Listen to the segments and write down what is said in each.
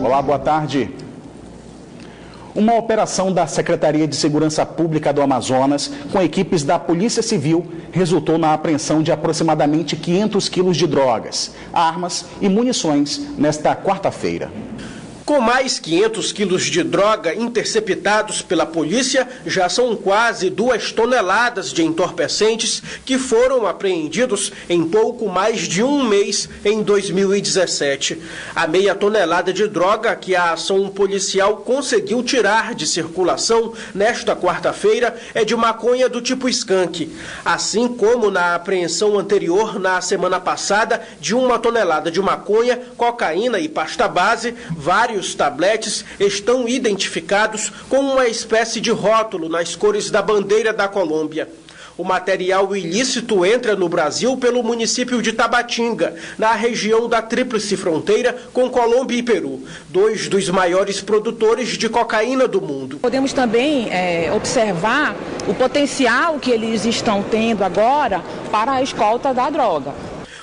Olá, boa tarde. Uma operação da Secretaria de Segurança Pública do Amazonas, com equipes da Polícia Civil, resultou na apreensão de aproximadamente 500 quilos de drogas, armas e munições nesta quarta-feira. Com mais 500 quilos de droga interceptados pela polícia, já são quase 2 toneladas de entorpecentes que foram apreendidos em pouco mais de um mês em 2017. A meia tonelada de droga que a ação policial conseguiu tirar de circulação nesta quarta-feira é de maconha do tipo skunk, assim como na apreensão anterior na semana passada de 1 tonelada de maconha, cocaína e pasta base. Vários tabletes estão identificados com uma espécie de rótulo nas cores da bandeira da Colômbia. O material ilícito entra no Brasil pelo município de Tabatinga, na região da Tríplice Fronteira com Colômbia e Peru, 2 dos maiores produtores de cocaína do mundo. Podemos também observar o potencial que eles estão tendo agora para a escolta da droga.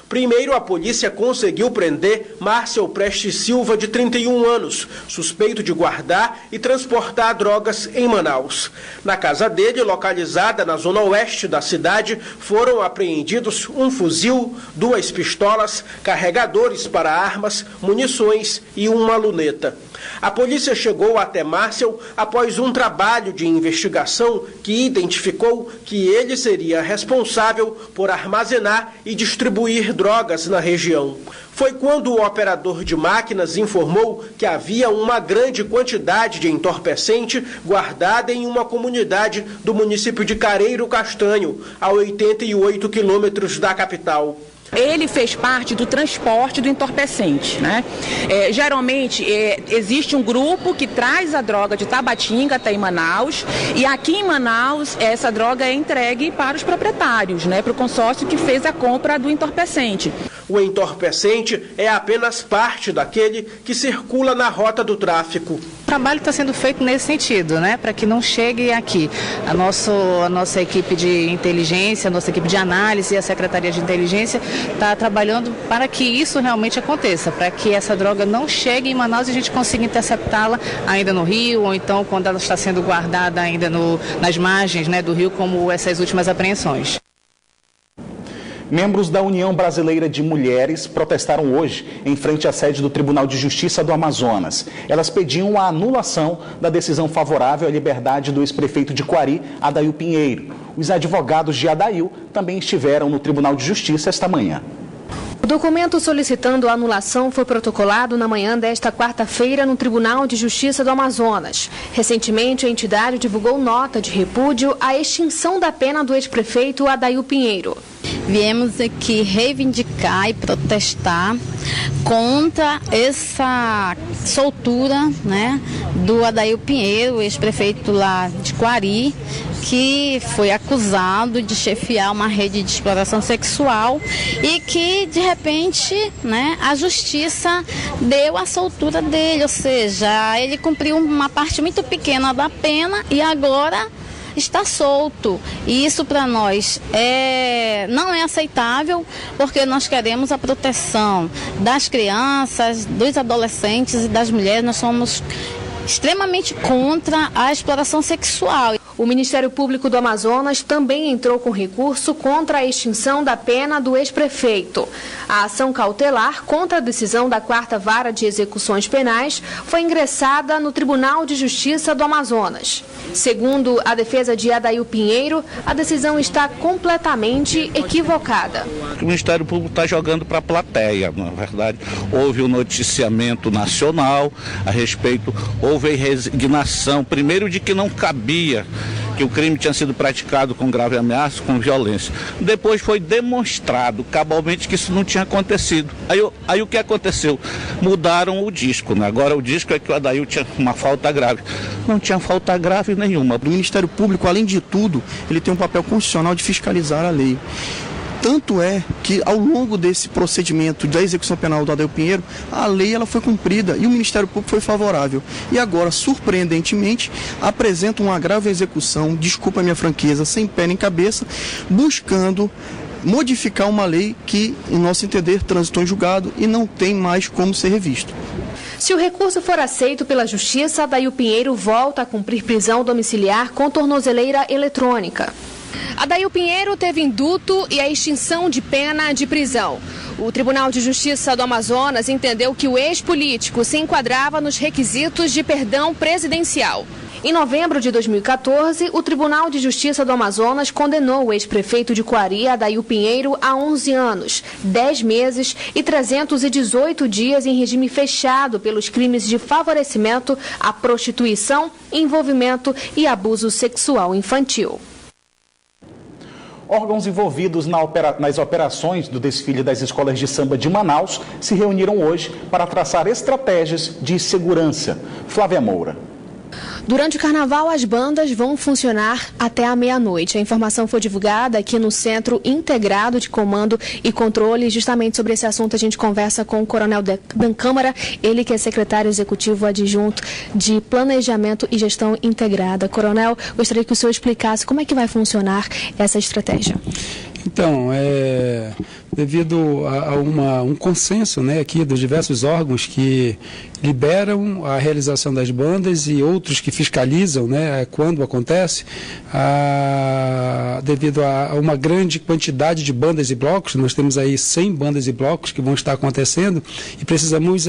Primeiro, a polícia conseguiu prender Márcio Prestes Silva, de 31 anos, suspeito de guardar e transportar drogas em Manaus. Na casa dele, localizada na zona oeste da cidade, foram apreendidos um fuzil, 2 pistolas, carregadores para armas, munições e uma luneta. A polícia chegou até Márcio após um trabalho de investigação que identificou que ele seria responsável por armazenar e distribuir drogas na região. Foi quando o operador de máquinas informou que havia uma grande quantidade de entorpecente guardada em uma comunidade do município de Careiro Castanho, a 88 quilômetros da capital. Ele fez parte do transporte do entorpecente, né? Geralmente existe um grupo que traz a droga de Tabatinga até em Manaus, e aqui em Manaus essa droga é entregue para os proprietários, né? Para o consórcio que fez a compra do entorpecente. O entorpecente é apenas parte daquele que circula na rota do tráfico. O trabalho está sendo feito nesse sentido, né? Para que não chegue aqui. A nossa equipe de inteligência, a nossa equipe de análise e a Secretaria de Inteligência está trabalhando para que isso realmente aconteça, para que essa droga não chegue em Manaus e a gente consiga interceptá-la ainda no Rio, ou então quando ela está sendo guardada ainda nas margens, né, do Rio, como essas últimas apreensões. Membros da União Brasileira de Mulheres protestaram hoje em frente à sede do Tribunal de Justiça do Amazonas. Elas pediam a anulação da decisão favorável à liberdade do ex-prefeito de Quari, Adail Pinheiro. Os advogados de Adail também estiveram no Tribunal de Justiça esta manhã. O documento solicitando a anulação foi protocolado na manhã desta quarta-feira no Tribunal de Justiça do Amazonas. Recentemente, a entidade divulgou nota de repúdio à extinção da pena do ex-prefeito Adail Pinheiro. Viemos aqui reivindicar e protestar contra essa soltura, né, do Adail Pinheiro, ex-prefeito lá de Quari, que foi acusado de chefiar uma rede de exploração sexual e que, de repente, né, a justiça deu a soltura dele, ou seja, ele cumpriu uma parte muito pequena da pena e agora está solto. E isso para nós não é aceitável, porque nós queremos a proteção das crianças, dos adolescentes e das mulheres. Nós somos extremamente contra a exploração sexual. O Ministério Público do Amazonas também entrou com recurso contra a extinção da pena do ex-prefeito. A ação cautelar contra a decisão da 4ª Vara de Execuções Penais foi ingressada no Tribunal de Justiça do Amazonas. Segundo a defesa de Adail Pinheiro, a decisão está completamente equivocada. O Ministério Público está jogando para a plateia, na verdade. Houve um noticiamento nacional a respeito, houve resignação, primeiro de que não cabia, que o crime tinha sido praticado com grave ameaça, com violência. Depois foi demonstrado cabalmente que isso não tinha acontecido. Aí o que aconteceu? Mudaram o disco, né? Agora o disco é que o Adail tinha uma falta grave. Não tinha falta grave nenhuma. O Ministério Público, além de tudo, ele tem um papel constitucional de fiscalizar a lei. Tanto é que, ao longo desse procedimento da execução penal do Adail Pinheiro, a lei ela foi cumprida e o Ministério Público foi favorável. E agora, surpreendentemente, apresenta uma grave execução, desculpa a minha franqueza, sem pé nem cabeça, buscando modificar uma lei que, em nosso entender, transitou em julgado e não tem mais como ser revisto. Se o recurso for aceito pela Justiça, Adail Pinheiro volta a cumprir prisão domiciliar com tornozeleira eletrônica. Adail Pinheiro teve indulto e a extinção de pena de prisão. O Tribunal de Justiça do Amazonas entendeu que o ex-político se enquadrava nos requisitos de perdão presidencial. Em novembro de 2014, o Tribunal de Justiça do Amazonas condenou o ex-prefeito de Coari, Adail Pinheiro, a 11 anos, 10 meses e 318 dias em regime fechado pelos crimes de favorecimento à prostituição, envolvimento e abuso sexual infantil. Órgãos envolvidos nas operações do desfile das escolas de samba de Manaus se reuniram hoje para traçar estratégias de segurança. Flávia Moura. Durante o carnaval, as bandas vão funcionar até a meia-noite. A informação foi divulgada aqui no Centro Integrado de Comando e Controle. Justamente sobre esse assunto a gente conversa com o Coronel Dan Câmara, ele que é secretário executivo adjunto de Planejamento e Gestão Integrada. Coronel, gostaria que o senhor explicasse como é que vai funcionar essa estratégia. Então, devido a um consenso, né, aqui dos diversos órgãos que liberam a realização das bandas e outros que fiscalizam, né, quando acontece, devido a uma grande quantidade de bandas e blocos, nós temos aí 100 bandas e blocos que vão estar acontecendo e precisamos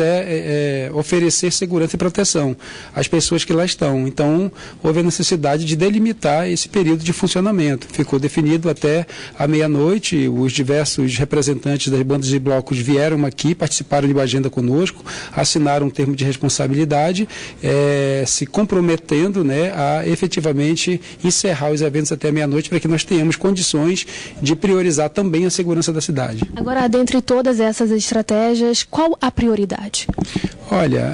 oferecer segurança e proteção às pessoas que lá estão. Então, houve a necessidade de delimitar esse período de funcionamento. Ficou definido até a meia-noite, os diversos representantes das bandas e blocos vieram aqui, participaram de uma agenda conosco, assinaram um termo de responsabilidade, se comprometendo, né, a efetivamente encerrar os eventos até meia-noite para que nós tenhamos condições de priorizar também a segurança da cidade. Agora, dentre todas essas estratégias, qual a prioridade? Olha,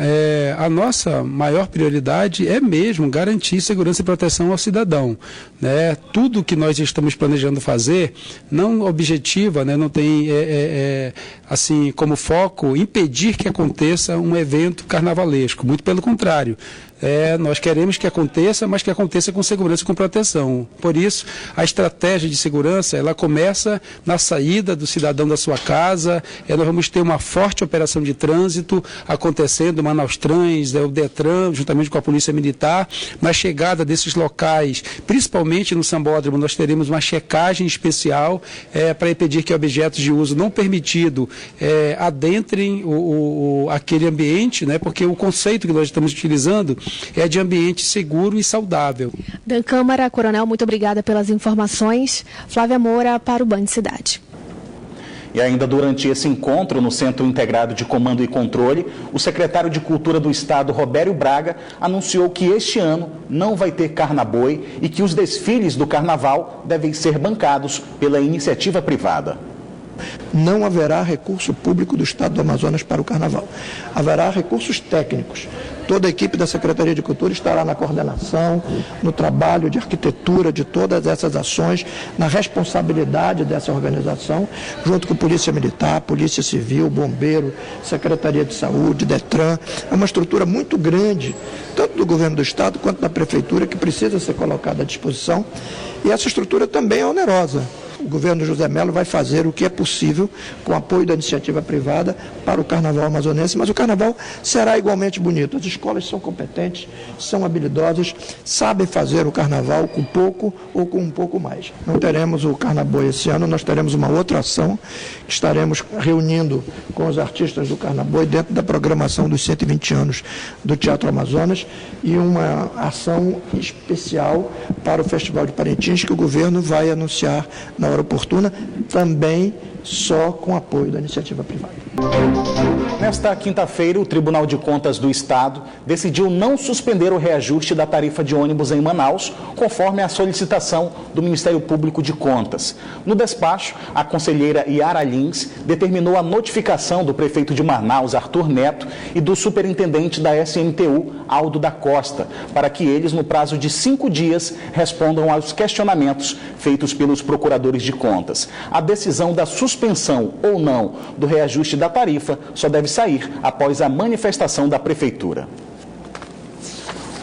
a nossa maior prioridade é mesmo garantir segurança e proteção ao cidadão, né? Tudo que nós estamos planejando fazer não objetiva, né, não tem assim como foco impedir que aconteça um evento carnavalesco, muito pelo contrário. Nós queremos que aconteça, mas que aconteça com segurança e com proteção. Por isso, a estratégia de segurança, ela começa na saída do cidadão da sua casa, nós vamos ter uma forte operação de trânsito acontecendo, Manaus Trans, o Detran, juntamente com a Polícia Militar. Na chegada desses locais, principalmente no Sambódromo, nós teremos uma checagem especial para impedir que objetos de uso não permitido adentrem aquele ambiente, né, porque o conceito que nós estamos utilizando é de ambiente seguro e saudável. Dan Câmara, Coronel, muito obrigada pelas informações. Flávia Moura para o Band Cidade. E ainda durante esse encontro no Centro Integrado de Comando e Controle, o secretário de Cultura do Estado, Robério Braga, anunciou que este ano não vai ter carnaboi e que os desfiles do carnaval devem ser bancados pela iniciativa privada. Não haverá recurso público do Estado do Amazonas para o Carnaval. Haverá recursos técnicos. Toda a equipe da Secretaria de Cultura estará na coordenação, no trabalho de arquitetura de todas essas ações, na responsabilidade dessa organização, junto com Polícia Militar, Polícia Civil, Bombeiro, Secretaria de Saúde, Detran. É uma estrutura muito grande, tanto do Governo do Estado quanto da Prefeitura, que precisa ser colocada à disposição. E essa estrutura também é onerosa. O governo José Mello vai fazer o que é possível com o apoio da iniciativa privada para o Carnaval amazonense, mas o Carnaval será igualmente bonito. As escolas são competentes, são habilidosas, sabem fazer o Carnaval com pouco ou com um pouco mais. Não teremos o Carnaboi esse ano, nós teremos uma outra ação que estaremos reunindo com os artistas do Carnaboi dentro da programação dos 120 anos do Teatro Amazonas e uma ação especial para o Festival de Parintins que o governo vai anunciar na hora oportuna, também só com apoio da iniciativa privada. Nesta quinta-feira, o Tribunal de Contas do Estado decidiu não suspender o reajuste da tarifa de ônibus em Manaus, conforme a solicitação do Ministério Público de Contas. No despacho, a conselheira Yara Lins determinou a notificação do prefeito de Manaus, Arthur Neto, e do superintendente da SMTU, Aldo da Costa, para que eles, no prazo de 5 dias, respondam aos questionamentos feitos pelos procuradores de contas. A decisão da suspensão ou não do reajuste da tarifa só deve sair após a manifestação da Prefeitura.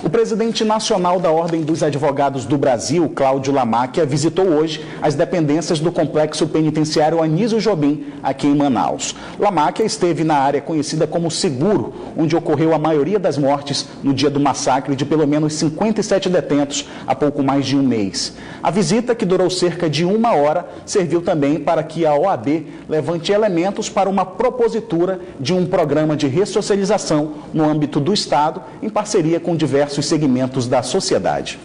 O presidente nacional da Ordem dos Advogados do Brasil, Cláudio Lamáquia, visitou hoje as dependências do complexo penitenciário Anísio Jobim, aqui em Manaus. Lamáquia esteve na área conhecida como Seguro, onde ocorreu a maioria das mortes no dia do massacre de pelo menos 57 detentos há pouco mais de um mês. A visita, que durou cerca de 1 hora, serviu também para que a OAB levante elementos para uma propositura de um programa de ressocialização no âmbito do Estado, em parceria com diversos segmentos da sociedade.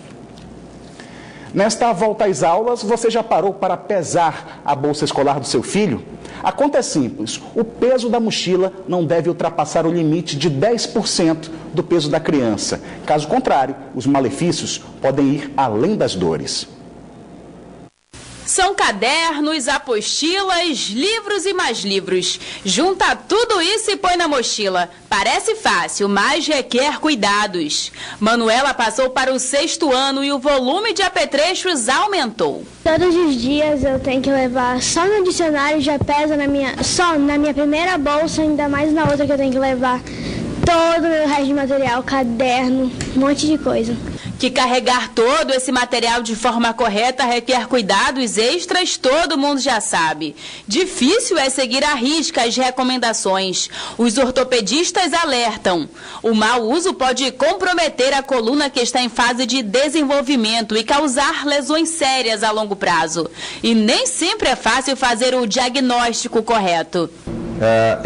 Nesta volta às aulas, você já parou para pesar a bolsa escolar do seu filho? A conta é simples: o peso da mochila não deve ultrapassar o limite de 10% do peso da criança. Caso contrário, os malefícios podem ir além das dores. São cadernos, apostilas, livros e mais livros. Junta tudo isso e põe na mochila. Parece fácil, mas requer cuidados. Manuela passou para o 6º ano e o volume de apetrechos aumentou. Todos os dias eu tenho que levar só no dicionário, já pesa só na minha primeira bolsa, ainda mais na outra que eu tenho que levar todo o meu resto de material, caderno, um monte de coisa. Que carregar todo esse material de forma correta requer cuidados extras, todo mundo já sabe. Difícil é seguir à risca as recomendações. Os ortopedistas alertam. O mau uso pode comprometer a coluna, que está em fase de desenvolvimento, e causar lesões sérias a longo prazo. E nem sempre é fácil fazer o diagnóstico correto.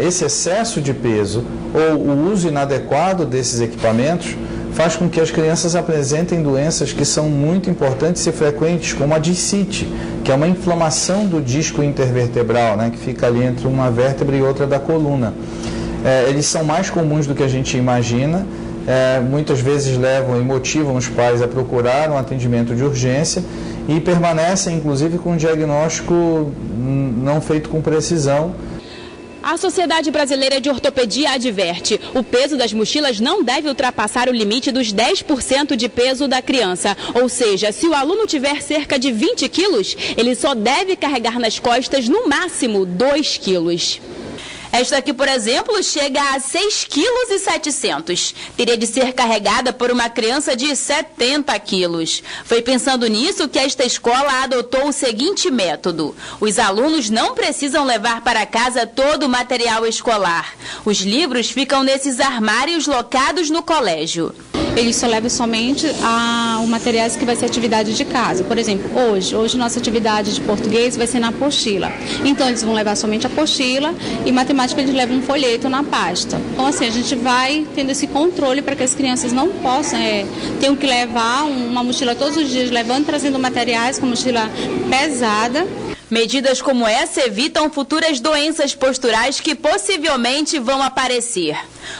Esse excesso de peso ou o uso inadequado desses equipamentos faz com que as crianças apresentem doenças que são muito importantes e frequentes, como a discite, que é uma inflamação do disco intervertebral, né, que fica ali entre uma vértebra e outra da coluna. Eles são mais comuns do que a gente imagina, muitas vezes levam e motivam os pais a procurar um atendimento de urgência e permanecem, inclusive, com um diagnóstico não feito com precisão. A Sociedade Brasileira de Ortopedia adverte: o peso das mochilas não deve ultrapassar o limite dos 10% de peso da criança. Ou seja, se o aluno tiver cerca de 20 quilos, ele só deve carregar nas costas no máximo 2 quilos. Esta aqui, por exemplo, chega a 6,7 kg. Teria de ser carregada por uma criança de 70 quilos. Foi pensando nisso que esta escola adotou o seguinte método: os alunos não precisam levar para casa todo o material escolar. Os livros ficam nesses armários locados no colégio. Eles só levam somente os materiais que vai ser atividade de casa. Por exemplo, hoje nossa atividade de português vai ser na apostila. Então, eles vão levar somente a apostila e matemática eles levam um folheto na pasta. Então, assim, a gente vai tendo esse controle para que as crianças não possam, tenham que levar uma mochila todos os dias, levando e trazendo materiais com mochila pesada. Medidas como essa evitam futuras doenças posturais que possivelmente vão aparecer.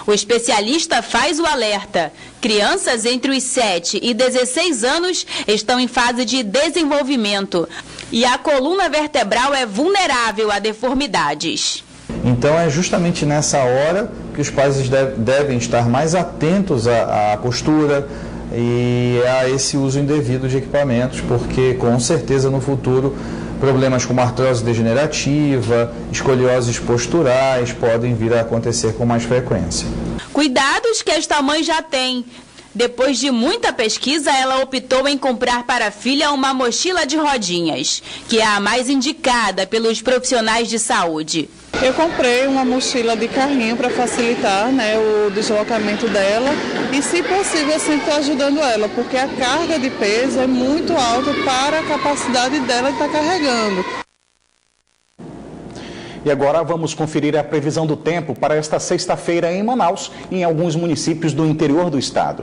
O especialista faz o alerta: crianças entre os 7 e 16 anos estão em fase de desenvolvimento e a coluna vertebral é vulnerável a deformidades. Então é justamente nessa hora que os pais devem estar mais atentos à postura e a esse uso indevido de equipamentos, porque com certeza no futuro problemas como artrose degenerativa, escolioses posturais podem vir a acontecer com mais frequência. Cuidados que esta mãe já tem. Depois de muita pesquisa, ela optou em comprar para a filha uma mochila de rodinhas, que é a mais indicada pelos profissionais de saúde. Eu comprei uma mochila de carrinho para facilitar, o deslocamento dela e, se possível, sempre estou ajudando ela, porque a carga de peso é muito alta para a capacidade dela de estar carregando. E agora vamos conferir a previsão do tempo para esta sexta-feira em Manaus e em alguns municípios do interior do estado.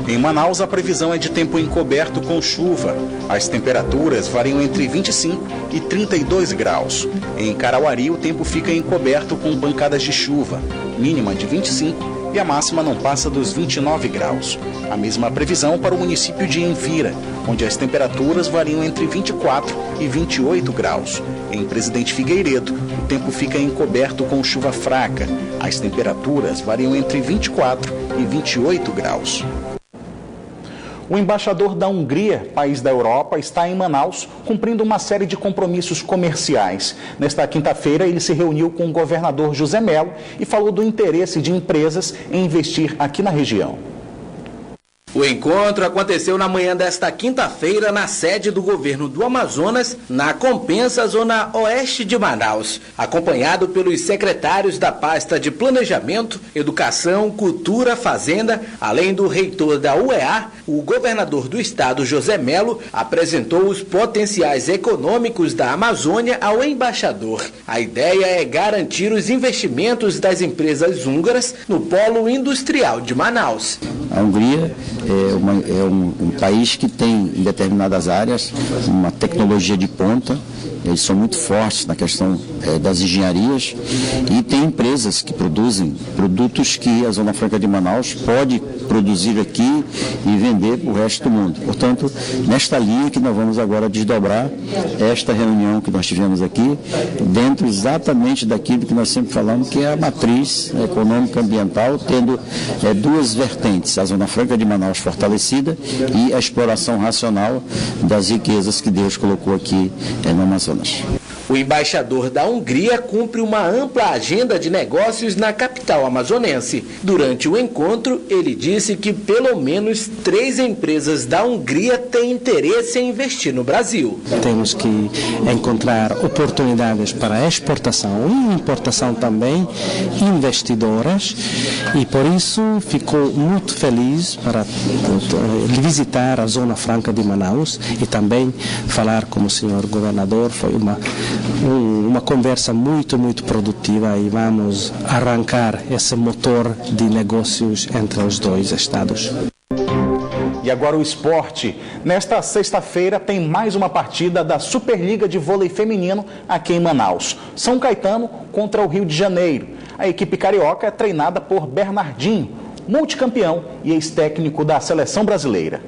Em Manaus, a previsão é de tempo encoberto com chuva. As temperaturas variam entre 25 e 32 graus. Em Carauari, o tempo fica encoberto com pancadas de chuva, mínima de 25 e a máxima não passa dos 29 graus. A mesma previsão para o município de Envira, onde as temperaturas variam entre 24 e 28 graus. Em Presidente Figueiredo, o tempo fica encoberto com chuva fraca. As temperaturas variam entre 24 e 28 graus. O embaixador da Hungria, país da Europa, está em Manaus, cumprindo uma série de compromissos comerciais. Nesta quinta-feira, ele se reuniu com o governador José Mello e falou do interesse de empresas em investir aqui na região. O encontro aconteceu na manhã desta quinta-feira na sede do governo do Amazonas, na Compensa, zona oeste de Manaus, acompanhado pelos secretários da pasta de Planejamento, Educação, Cultura, Fazenda, além do reitor da UEA. O governador do estado, José Mello, apresentou os potenciais econômicos da Amazônia ao embaixador. A ideia é garantir os investimentos das empresas húngaras no polo industrial de Manaus. A Hungria é um país que tem, em determinadas áreas, uma tecnologia de ponta. Eles são muito fortes na questão das engenharias e tem empresas que produzem produtos que a Zona Franca de Manaus pode produzir aqui e vender para o resto do mundo. Portanto, nesta linha que nós vamos agora desdobrar esta reunião que nós tivemos aqui, dentro exatamente daquilo que nós sempre falamos, que é a matriz econômica ambiental, tendo duas vertentes, a Zona Franca de Manaus fortalecida e a exploração racional das riquezas que Deus colocou aqui no Amazonas. O embaixador da Hungria cumpre uma ampla agenda de negócios na capital amazonense. Durante o encontro, ele disse que pelo menos 3 empresas da Hungria têm interesse em investir no Brasil. Temos que encontrar oportunidades para exportação e importação também, investidoras, e por isso ficou muito feliz para visitar a Zona Franca de Manaus e também falar com o senhor governador. Foi uma conversa muito produtiva e vamos arrancar esse motor de negócios entre os dois estados. E agora o esporte. Nesta sexta-feira tem mais uma partida da Superliga de Vôlei Feminino aqui em Manaus. São Caetano contra o Rio de Janeiro. A equipe carioca é treinada por Bernardinho, multicampeão e ex-técnico da seleção brasileira.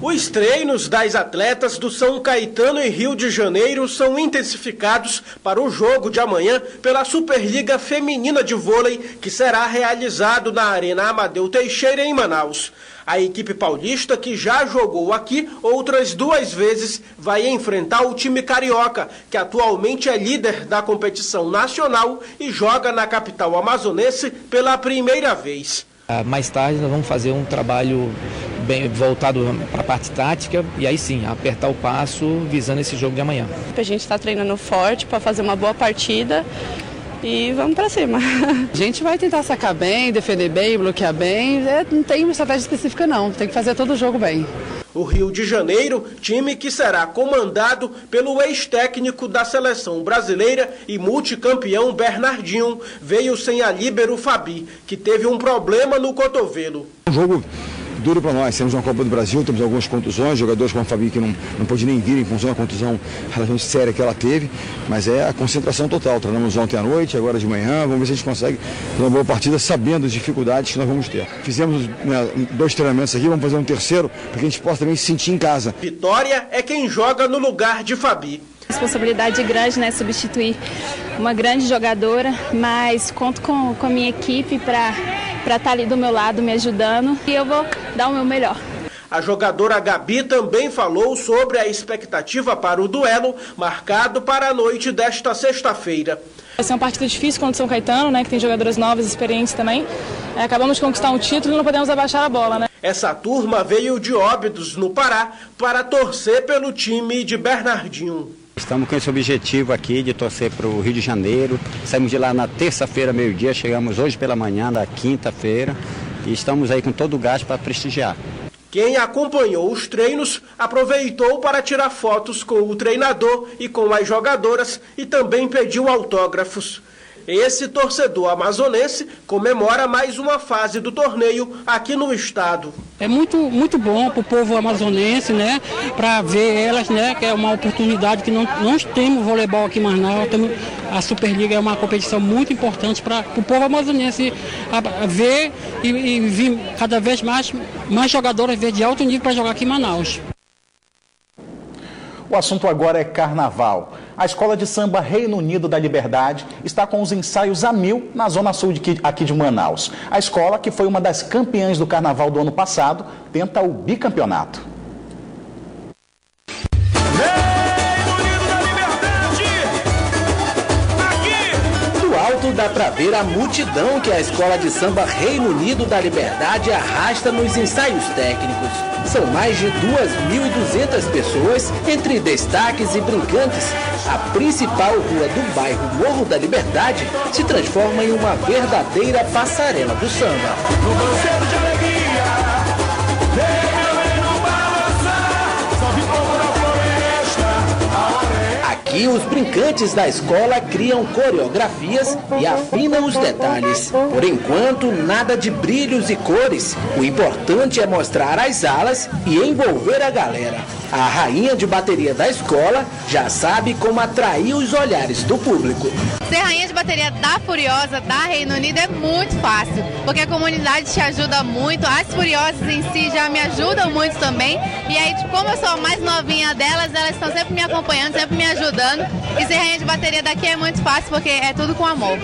Os treinos das atletas do São Caetano e Rio de Janeiro são intensificados para o jogo de amanhã pela Superliga Feminina de Vôlei, que será realizado na Arena Amadeu Teixeira, em Manaus. A equipe paulista, que já jogou aqui outras 2 vezes, vai enfrentar o time carioca, que atualmente é líder da competição nacional e joga na capital amazonense pela primeira vez. Mais tarde nós vamos fazer um trabalho bem voltado para a parte tática e aí sim, apertar o passo visando esse jogo de amanhã. A gente está treinando forte para fazer uma boa partida e vamos para cima. A gente vai tentar sacar bem, defender bem, bloquear bem, não tem uma estratégia específica não, tem que fazer todo o jogo bem. O Rio de Janeiro, time que será comandado pelo ex-técnico da seleção brasileira e multicampeão Bernardinho, veio sem a líbero Fabi, que teve um problema no cotovelo. Um jogo duro para nós, temos uma Copa do Brasil, temos algumas contusões, jogadores como a Fabi que não pôde nem vir em função da contusão relativamente séria que ela teve, mas é a concentração total. Treinamos ontem à noite, agora de manhã, vamos ver se a gente consegue fazer uma boa partida sabendo as dificuldades que nós vamos ter. Fizemos 2 treinamentos aqui, vamos fazer um terceiro para que a gente possa também se sentir em casa. Vitória é quem joga no lugar de Fabi. Responsabilidade grande, né, substituir uma grande jogadora, mas conto com a minha equipe para estar ali do meu lado, me ajudando, e eu vou dar o meu melhor. A jogadora Gabi também falou sobre a expectativa para o duelo marcado para a noite desta sexta-feira. Vai ser uma partida difícil contra o São Caetano, né, que tem jogadoras novas, experientes também. Acabamos de conquistar um título e não podemos abaixar a bola, né? Essa turma veio de Óbidos, no Pará, para torcer pelo time de Bernardinho. Estamos com esse objetivo aqui de torcer para o Rio de Janeiro. Saímos de lá na terça-feira, meio-dia, chegamos hoje pela manhã, na quinta-feira, e estamos aí com todo o gás para prestigiar. Quem acompanhou os treinos aproveitou para tirar fotos com o treinador e com as jogadoras e também pediu autógrafos. Esse torcedor amazonense comemora mais uma fase do torneio aqui no estado. É muito bom para o povo amazonense, né? Para ver elas, né? Que é uma oportunidade que não temos voleibol aqui em Manaus. A Superliga é uma competição muito importante para o povo amazonense ver e vir cada vez mais jogadoras de alto nível para jogar aqui em Manaus. O assunto agora é carnaval. A Escola de Samba Reino Unido da Liberdade está com os ensaios a 1000 na Zona Sul aqui de Manaus. A escola, que foi uma das campeãs do Carnaval do ano passado, tenta o bicampeonato. Do alto dá para ver a multidão que a Escola de Samba Reino Unido da Liberdade arrasta nos ensaios técnicos. São mais de 2.200 pessoas, entre destaques e brincantes. A principal rua do bairro Morro da Liberdade se transforma em uma verdadeira passarela do samba. Aqui os brincantes da escola criam coreografias e afinam os detalhes. Por enquanto, nada de brilhos e cores. O importante é mostrar as alas e envolver a galera. A rainha de bateria da escola já sabe como atrair os olhares do público. Ser rainha de bateria da Furiosa, da Reino Unido, é muito fácil, porque a comunidade te ajuda muito, as Furiosas em si já me ajudam muito também, e aí, como eu sou a mais novinha delas, elas estão sempre me acompanhando, sempre me ajudando, e ser rainha de bateria daqui é muito fácil, porque é tudo com amor.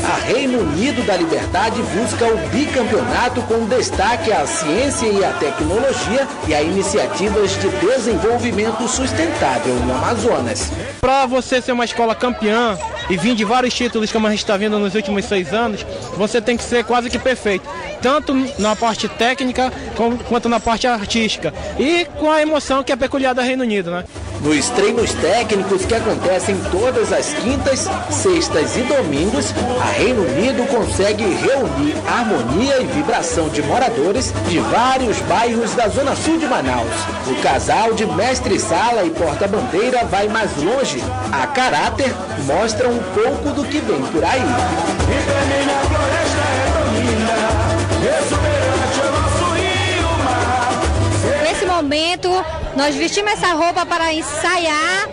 A Reino Unido da Liberdade busca o bicampeonato com destaque à ciência e à tecnologia e a iniciativas de desenvolvimento sustentável no Amazonas. Para você ser uma escola campeã e vir de vários títulos como a gente está vendo nos últimos 6 anos, você tem que ser quase que perfeito, tanto na parte técnica quanto na parte artística e com a emoção que é peculiar da Reino Unido, né? Nos treinos técnicos que acontecem todas as quintas, sextas e domingos, a Reino Unido consegue reunir harmonia e vibração de moradores de vários bairros da Zona Sul de Manaus. O casal de mestre-sala e porta-bandeira vai mais longe. A caráter mostra um pouco do que vem por aí. Nesse momento, nós vestimos essa roupa para ensaiar,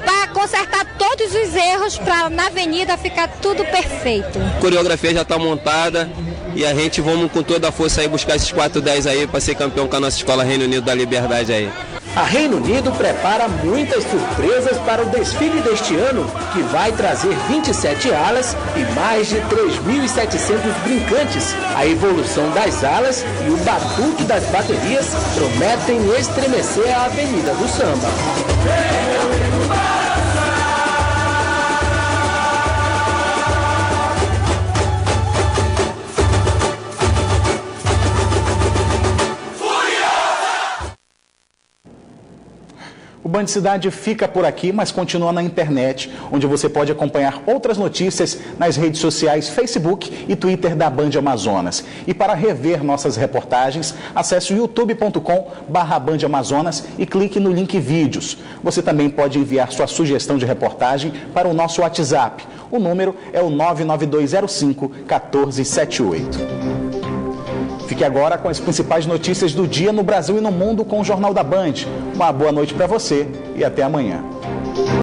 para consertar todos os erros, para na avenida ficar tudo perfeito. A coreografia já está montada e a gente vamos com toda a força aí buscar esses 4-10 aí para ser campeão com a nossa Escola Reino Unido da Liberdade aí. A Reino Unido prepara muitas surpresas para o desfile deste ano, que vai trazer 27 alas e mais de 3.700 brincantes. A evolução das alas e o batuque das baterias prometem estremecer a Avenida do Samba. O Band Cidade fica por aqui, mas continua na internet, onde você pode acompanhar outras notícias nas redes sociais Facebook e Twitter da Band Amazonas. E para rever nossas reportagens, acesse o youtube.com/Band Amazonas e clique no link vídeos. Você também pode enviar sua sugestão de reportagem para o nosso WhatsApp. O número é o 99205-1478. Fique agora com as principais notícias do dia no Brasil e no mundo com o Jornal da Band. Uma boa noite para você e até amanhã.